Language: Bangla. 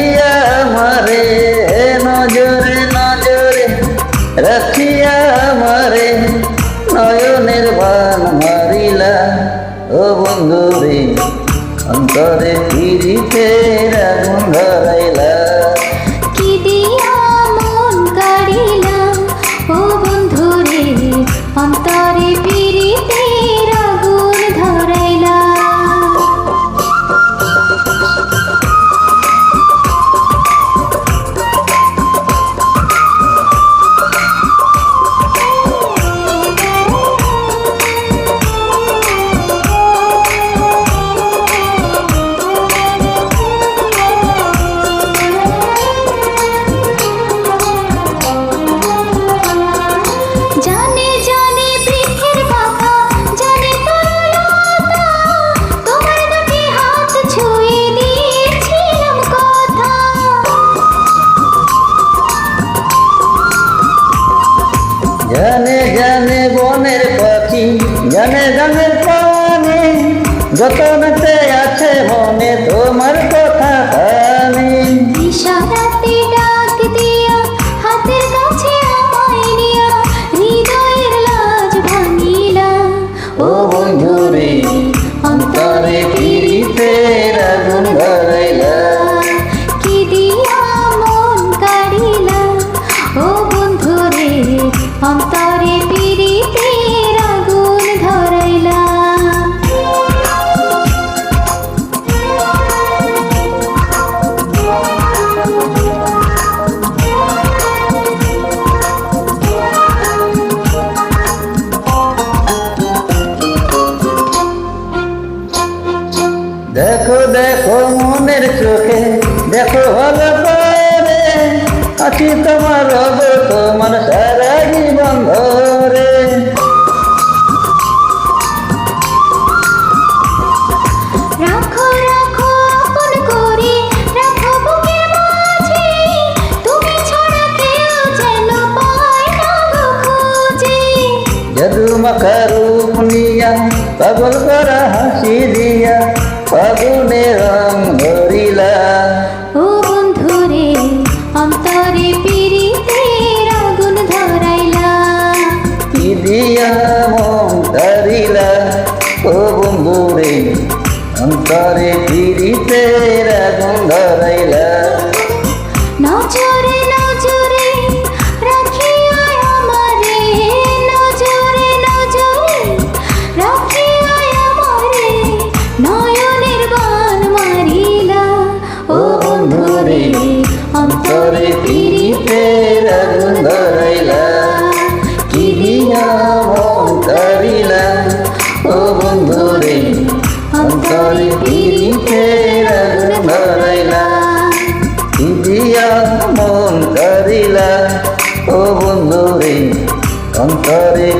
কাড়িয়া মারে নজরে নজরে রাখিয়া মারে নয়নের বান মারিলা ও বন্ধু রে অন্তরে পিরিতের আগুন ধরাইলা কি দিয়া মন কাড়িলাম ও বন্ধু রে অন্তরে পিরিতের আগুন ধরাইলা জানে জানে বনের পাখি জানে গানের পানি যতনতে আছে মনে তোমার কথা কানে ইশারাতে ডাক দিয়া হাতের কাছে আমায় নিয়া হৃদয়ের লাজ ভাঙিলা ও বন্ধু রে অন্তরে পিরিতের আগুন ধরাইলা কি দিয়া মন কাড়িলা ও বন্ধু রে অন্তরে পিরিতের আগুন ধরাইলা দেখো দেখো মনের চোখে দেখো ভালো করে আছি তোমার রব তোমার সারা জীবন ধরে রাখো রাখো আপন করে রাখো বুকের মাঝে তুমি ছাড়া কেউ যেন পায় না গো খুঁজে জাদু মাখা রূপ নিয়া পাগল করা হাসি দিয়া ফাগুনে রং ধরিলা ও বন্ধু রে অন্তরে পিরিতের আগুন ধরাইলা কি দিয়া মন ধরিলা ও বন্ধু রে অন্তরে পিরিতের আগুন ধরাইলা নজরে নজরে রাখিয়া আমারে নজরে নজরে রাখিয়া আমারে নয়নের বান মারিলা ও বন্ধু রে অন্তরে পিরিতের আগুন ধরাইলা কি দিয়া মন ধরিলা ও বন্ধু রে অন্তরে পিরিতের আগুন ধরাইলা কি দিয়া মন ধরিলা ও বন্ধু রে অন্তরে